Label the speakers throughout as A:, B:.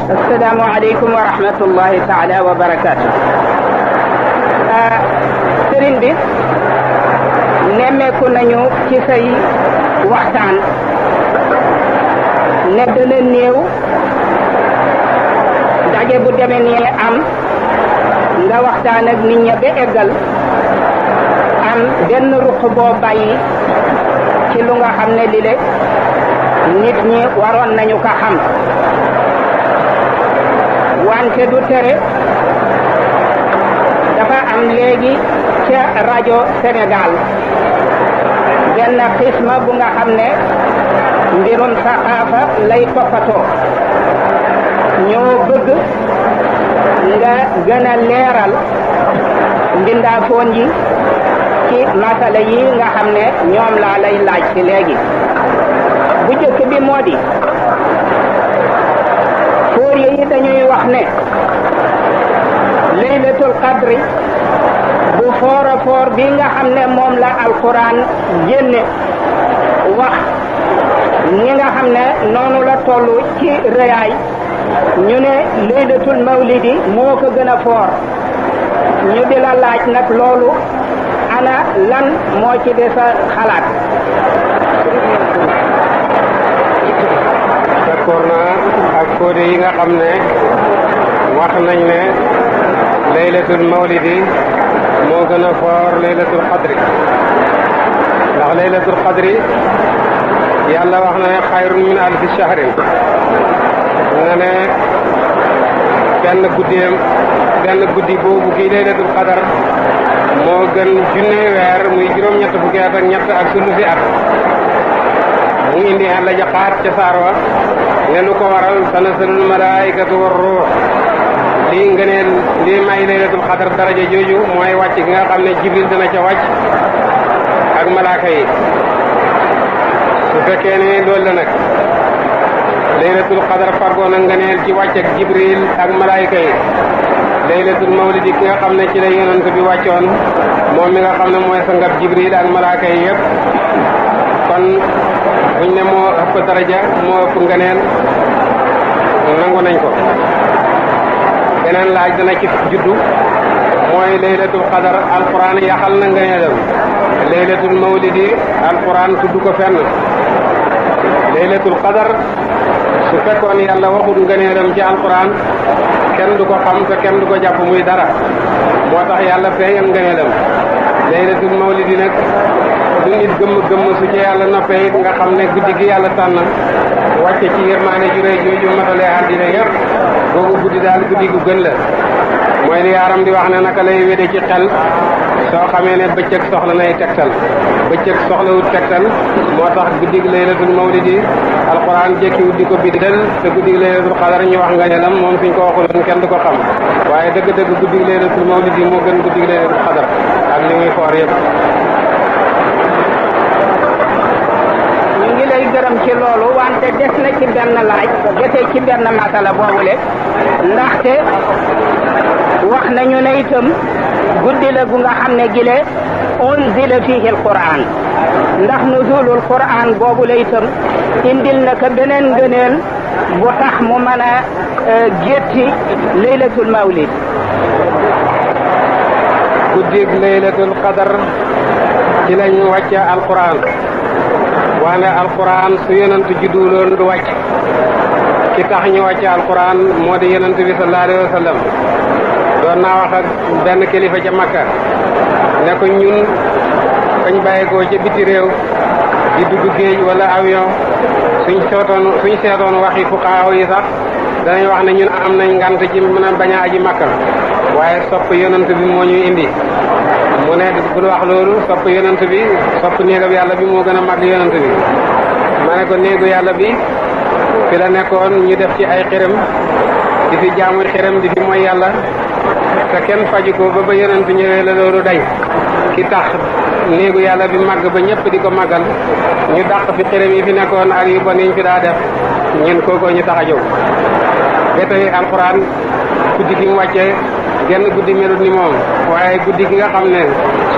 A: السلام عليكم ورحمة الله تعالى وبركاته. sëriñ bi nemmeeku nañu ci say waxtaan ne dana néew daje bu demee nii am nga waxtaan ak nit ña ba eggal am benn ruq boo bàyyi ci lu nga xam ne li le nit ñi waroon nañu ko xam wante du tere dafa am léegi ca rajo Sénégal benn xisma bu nga xam ne mbirum saxaafa lay toppatoo ñoo bëgg nga gën a leeral mbindaafoon yi ci masala yi nga xam ne ñoom laa lay laaj ci léegi bu jëkk bi moo di fóor yi dañuy wax ne laylatul qadri bu foora foor bi nga xam ne moom la alquran génne wax ñi nga xam ne noonu la toll ci rëyaay ñu ne laylatul mawlidi moo ko gën a foor ñu di la laaj nag loolu ana lan moo ci de sa xalaat.
B: d'accord naa ak code yi nga xam ne wax nañ ne laylatul mawlidi moo gën a foor laylatul qadri ndax laylatul qadri yàlla wax na ne xayrun min alfi shahrin nga ne benn guddi boobu kii laylatul qadar moo gën junne weer muy juróom-ñett fukki at ak ñett ak sulusi at mu indi la jaxaat ca saar wa ne lu ko waral tanazzalul malaayikatu war ruux lii ngëneel lii may laylatul qadar daraja jooju mooy wàcc gi nga xam ne jibril dana ca wàcc ak malaaka yi su fekkee ne loolu la nag laylatul qadar fargoo na ngëneel ci wàcc ak jibril ak malaayika yi laylatul mawlidi ki nga xam ne ci la yonent bi wàccoon moom mi nga xam ne mooy sangab jibril ak malaaka yi yëpp kon buñ ne moo ëpp daraja moo ëpp ngëneel nangu nañ ko. beneen laaj dana ci juddu mooy laylatul qadar alquran yaxal na ngëneelam laylatul mawlidi alquran tudd ko fenn laylatul qadar su fekkoon yàlla waxut ngëneelam ci alquran kenn du ko xam te kenn du ko jàpp muy dara moo tax yàlla feeñal ngëneelam laylatul mawlidi nag du nit gëmm su ci yàlla noppee it nga xam ne guddi gi yàlla tànn wàcce ci yërmaane ju rëy jooju matale àddina yëpp googu guddi daal guddi gu gën la mooy li yaaram di wax ne naka lay wéde ci xel soo xamee ne bëccëg soxla nay tegtal bëccëg soxlawut tegtal moo tax guddi gi laylatul mawlidi alquran jékkiwut di ko bindal te guddi gi laylatul qadar ñu wax nga ñelam moom suñ ko waxuloon kenn du ko xam waaye dëgg-dëgg guddi gi laylatul mawlidi moo gën guddi gi laylatul qadar ak li muy foor yëpp.
A: ñu ngi lay gërëm ci loolu wante des na ci benn laaj jotee ci benn masala boobule ndaxte wax nañu ne itam guddi la gu nga xam ne gile unzila fihi alquran ndax nuzulul quran boobu la itam indil na ko beneen ngëneel bu tax mu mën a gétti laylatul mawlid.
B: guddig laylatul qadar ci lañ wàcce alquran waane alquran su yonent judduloon du wàcc ki tax ñu wàcce alquran moo di yonent bi sallallahu alayhi wa sallam doon naa wax ak benn kilifa ca Makka ne ko ñun fañ bàyyikoo ca biti réew di dugg géej wala avion suñ seetoon waxi fuqaaw yi sax danañ wax ne ñun am nañ ngant ci mën a bañ a aji Makka waaye sopp yonent bi moo ñuy indi mu ne bul wax loolu sopp yonent bi sopp néegam yàlla bi moo gën a mag yonent bi ma ne ko néegu yàlla bi fi la nekkoon ñu def ci ay xiram di fi jaamu xiram di fi mooy yàlla te kenn faju ko ba yonent ñëwee la loolu day ki tax néegu yàlla bi màgg ba ñëpp di ko màggal ñu dàq fi xiram yi fi nekkoon ak yu bon yi ñu fi daa def ñun kooko ñu tax a jóg ba tey alxuraan guddi gi mu wàccee genn guddi melut ni moom waaye guddi gi nga xam ne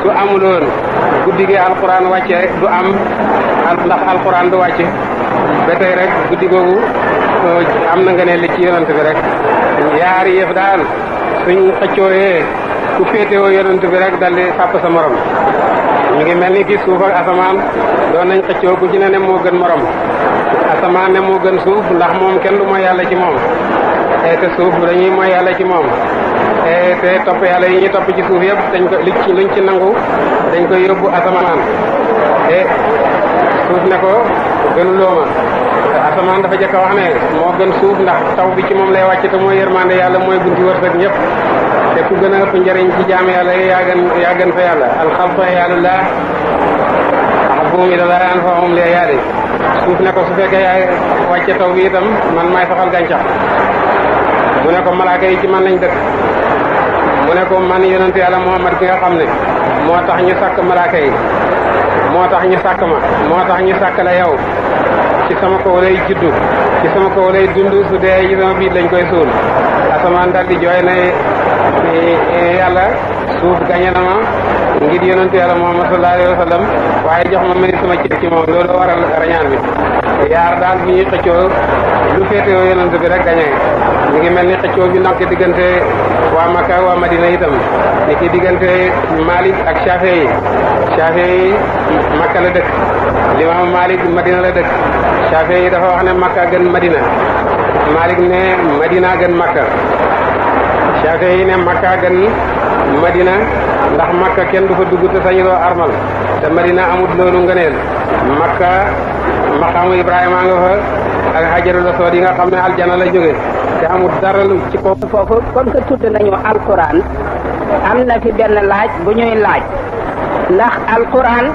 B: su amuloon guddi gi alxuraan wàcce du am ndax alxuraan du wàcce ba tey rek guddi googu am na nga ne li ci yonent bi rek yaari yëf daal suñ xëccooyee ku féetewoo yonent bi rek daldi sàpp sa morom ñu ngi mel ni ki suuf ak asamaan doon nañ xëccoo ku ci ne moo gën morom asamaan ne moo gën suuf ndax moom kenn du mooy yàlla ci moom te suuf dañuy mooy yàlla ci moom te topp yàlla yi ñuy topp ci suuf yëpp dañ ko luñ ci nangu dañ koy yóbbu asamaan te suuf ne ko gënuloo ma asamaan dafa jëkk a wax ne moo gën suuf ndax taw bi ci moom lay wàcc te mooy yërmande yàlla mooy bunti wërsëg ñëpp te ku gën a ëpp njëriñ ci jaam yàlla yi yaa gën fa yàlla alxalqa yàlla ahabbuhum ilallah anfa'uhum li yaadi suuf ne ko su fekkee yaay wàcce taw bi itam man maay saxal gàncax mu ne ko malaaka yi ci man lañ dëkk mu ne ko man yonent yàlla Muhammad ki nga xam ne moo tax ñu sàkk malaaka yi moo tax ñu sàkk ma moo tax ñu sàkk la yow ci sama kaw lay juddu ci sama kaw lay dund su dee ci sama biit lañ koy suul asamaan dal di jooy ne yàlla suuf gañe na ma ngir yonent yàlla Muhammad sallallahu alayhi wa sallam waaye jox ma mérite sama cër ci moom loolu waral rañaan bi yaar daal bi ñuy xëccoo lu féetewoo yonent bi rek gañe ñu ngi mel ni xëccoo bi nokk diggante waa Makka waa Madina itam ni ki diggante Malik ak Shafi'i yi Makka la dëkk Limaamu Malik Madina la dëkk Shafi'i yi dafa wax ne Makka gën Madina Malik ne Madina gën Makka Shafi'i yi ne Makka gën Madina ndax Makka kenn du fa dugg te sañuloo armal te Madina amut loolu ngëneel Makka maqaamu Ibrahima nga fa ak Hajarul Aswad yi nga xam ne aljana la jóge te amul dara lu ci kaw
A: foofu comme que tudd nañu alquran am na fi benn laaj bu ñuy laaj ndax alquran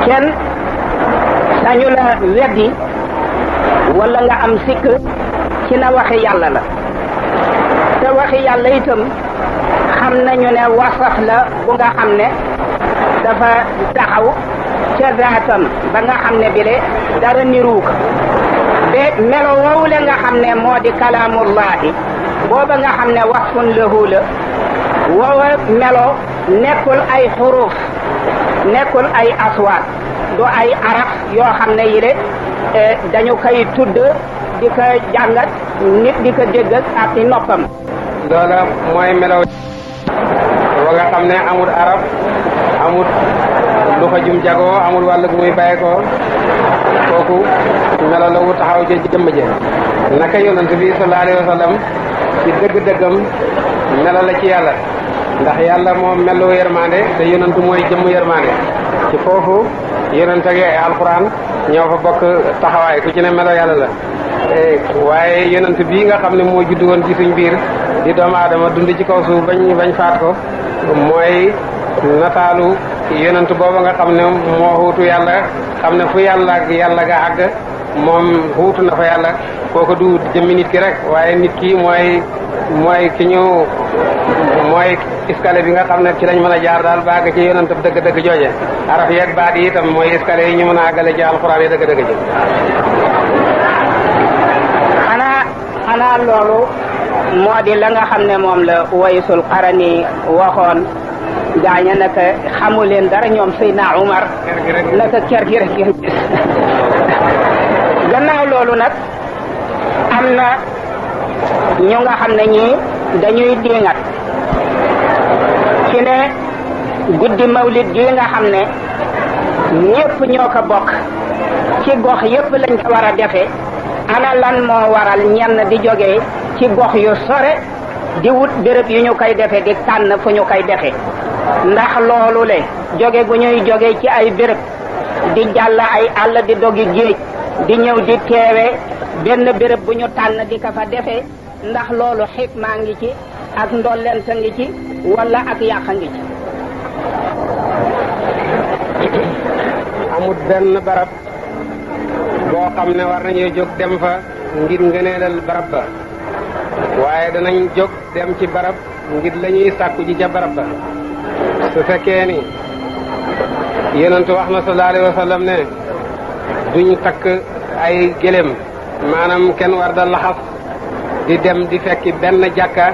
A: kenn sañu la weddi wala nga am sikk ci na waxi yàlla la te waxi yàlla itam xam nañu ne wasaf la bu nga xam ne dafa taxaw ca zaatam ba nga xam ne bile dara niruuk be melo woowu la nga xam ne moo di kalaamullahi booba nga xam ne wasfun lahu la woowa melo nekkul ay xuruf nekkul ay aswaat du ay araf yoo xam ne yile dañu koy tudd di ko jàngat nit di ko dégg ak i noppam
B: loola mooy melaw wa nga xam ne amul arab amul lu fa jum jagoo amul wàll gu muy bàyyi ko kooku melo la wu taxaw ca jëmm ja naka yonent bi sallallahu alayhi wa sallam ci dëgg-dëggam melo la ci yàlla ndax yàlla moo melo yërmande te yonent mooy jëmm yërmande ci foofu yonent ak alquran ñoo fa bokk taxawaay ku ci ne melo yàlla la waaye yonent bii nga xam ne moo juddu woon ci suñ biir di doomu aadama dund ci kaw suuf bañ faat ko mooy nataalu yonent booba nga xam ne moo xuutu yàlla xam ne fu yàlla ak yàlla ga àgg moom xuutu na fa yàlla kooku du jëmmi nit ki rek waaye nit ki mooy ki ñu mooy escalier bi nga xam ne ci lañ mën a jaar daal ba àgg ci yonent dëgg-dëgg jooje araf yeeg baat yi itam mooy escalier yi ñu mën a àggale ci alxuraan yi dëgg-dëgg ji
A: xanaa loolu moo di la nga xam ne moom la Uwaysul Qarani waxoon gaaña naka xamu leen dara ñoom Seydina Umar naka ker gi rek ngeen gis gannaaw loolu nag am na ñu nga xam ne ñii dañuy diingat ci ne guddi mawlid gi nga xam ne ñépp ñoo ko bokk ci gox yépp lañ ko war a defee ana lan moo waral ñenn di jógee ci gox yu sore di wut béréb yu ñu koy defe di tànn fu ñu koy defe ndax loolu le jóge gu ñuy jóge ci ay béréb di jàll ay àll di dogi géej di ñëw di teewe benn béréb bu ñu tànn di ko fa defe ndax loolu xikma ngi ci ak ndollenta ngi ci wala ak yàq ngi ci
B: amut benn barab boo xam ne war nañoo jóg dem fa ngir ngëneelal barab ba waaye danañ jóg dem ci barab ngir la ñuy sàkku ji ca barab ba su fekkee ni yonentu wax na sallallahu alayhi wa sallam ne duñ takk ay gëléem maanaam kenn war da laxas di dem di fekki benn jàkka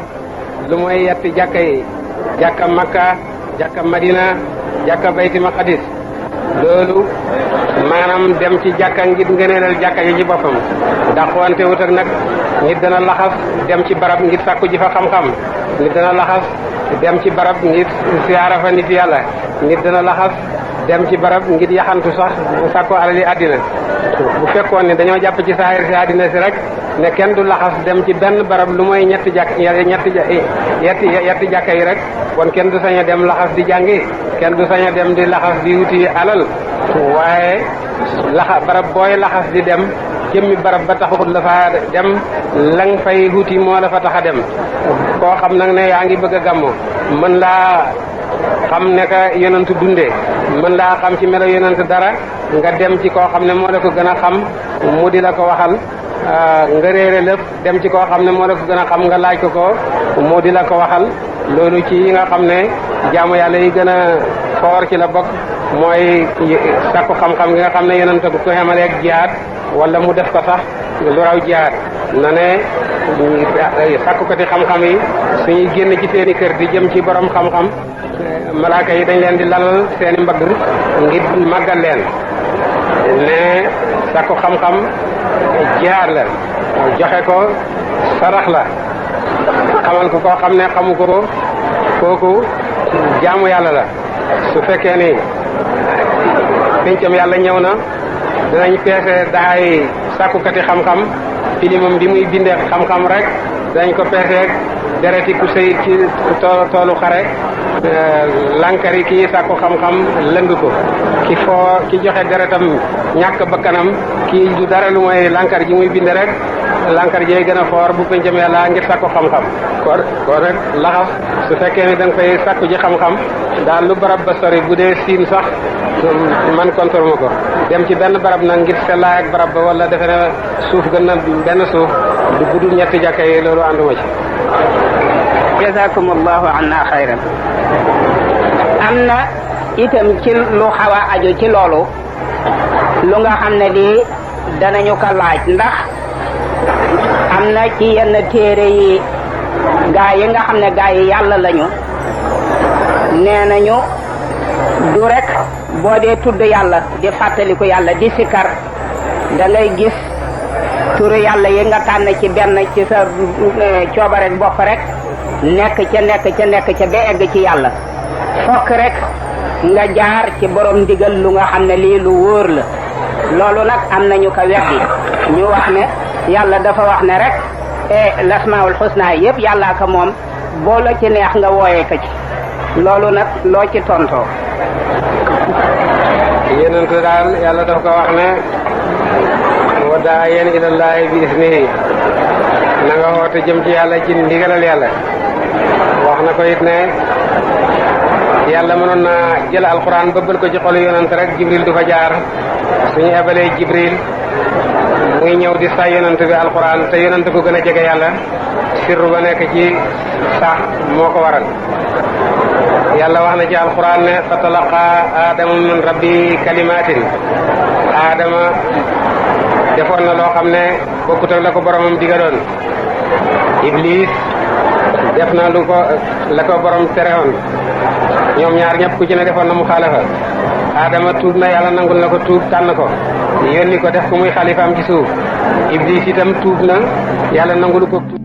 B: lu mooy yetti jàkka yi jàkka Makka jàkka Madina jàkka Bayti Maqdis loolu maanaam dem ci jàkka ngir ngëneelal jàkka ji ci boppam dàqwante wut ak nag nit dana laxas dem ci barab ngir sàkku ji fa xam-xam nit dana laxas dem ci barab ngir siyaara fa nit yàlla nit dana laxas dem ci barab ngir yaxantu sax sàkku alali àddina bu fekkoon ne dañoo jàpp ci saahir si àddina si rek ne kenn du laxas dem ci benn barab lu mooy ñetti jàkka yi rek kon kenn du sañ a dem laxas di jàngi kenn du sañ a dem di laxas di wuti alal waaye barab booy laxas di dem jëmmi barab ba taxut la fa dem lang fay wuti moo la fa tax a dem koo xam nag ne yaa ngi bëgg a gàmmu mën laa xam ne ka yonent dundee mën laa xam ci melo yonent dara nga dem ci koo xam ne moo la ko gën a xam mu di la ko waxal nga réere lépp dem ci koo xam ne moo la ko gën a xam nga laaj ko mu di la ko waxal loolu ci yi nga xam ne jaamu yàlla yi gën a foor ci la bokk mooy sakku xam-xam gi nga xam ne yonent bu ko xemaleeg jihaad wala mu def ko sax lu raw jihaad na ne sakkukati xam-xam yi suñuy génn ci seeni kër di jëm ci borom xam-xam malaaka yi dañ leen di lalal seeni mbagg ngir màggal leen ne sakku xam-xam jihaad la joxe ko sarax la xamal ko koo xam ne xamu ko kooku jaamu yàlla la su fekkee ni pencam yàlla ñëw na dinañ peese daay sàkkukati xam-xam filimam bi muy bindee xam-xam rek dinañ ko peeseeg dereti ku sëy ci toolu xare lankari kii sàkku xam-xam lëng ko ki joxe deretam ñàkk bakkanam kii du dara lu mooy lankar ji muy bind rek lankar jee gën a foor bu pencam yàlla ngir sàkku xam-xam kon rek laxas su fekkee ni da nga fay sàkku ji xam-xam daal lu barab ba sori bu dee siin sax man kontor ma ko dem ci benn barab nag ngir sellaay ak barab ba wala defe ne suuf gën na benn suuf du budul ñetti jàkka yi loolu ànduma ci
A: jazakum allahu anna xayran am na itam ci lu xaw a aju ci loolu lu nga xam ne di danañu ko laaj ndax am na ci yenn téere yi gaa yi nga xam ne gaa yi yàlla lañu nee nañu du rek boo dee tudd yàlla di fàttaliku yàlla di sikar da ngay gis turu yàlla yi nga tànn ci benn ci sa coobare bopp rek nekk ca ba egg ci yàlla fokk rek nga jaar ci borom ndigal lu nga xam ne lii lu wóor la loolu nag am nañu ko weddi ñu wax ne yàlla dafa wax ne rek lasmaul xusna yëpp yàllaa ko moom boo la ci neex nga wooyee ko ci loolu nag loo ci tontoo
B: yonent daal yàlla dafa ko wax ne wa daa'iyan ilallaahi bi isnihi na nga woote jëm ci yàlla ci ndigalal yàlla wax na ko it ne yàlla mënoon na jël alquran bëbbal ko ci xolu yonent rek jibril du fa jaar suñu ebalee jibril muy ñëw di say yonent bi alquran te yonent ko gën a jege yàlla sirru ba nekk ci sax moo ko waral yàlla wax na ci alquran ne fa talaqa aadama min rabbi kalimatin aadama defoon na loo xam ne bokkut ak la ko boromam digaloon iblis def na la ko borom terewoon ñoom ñaar ñëpp ku ci ne defoon na mu xaalafa aadama tuub na yàlla nangul na ko tuub tànn ko yónni ko def ko muy xalifaam ci suuf iblis itam tuub na yàlla nangulu ko tuub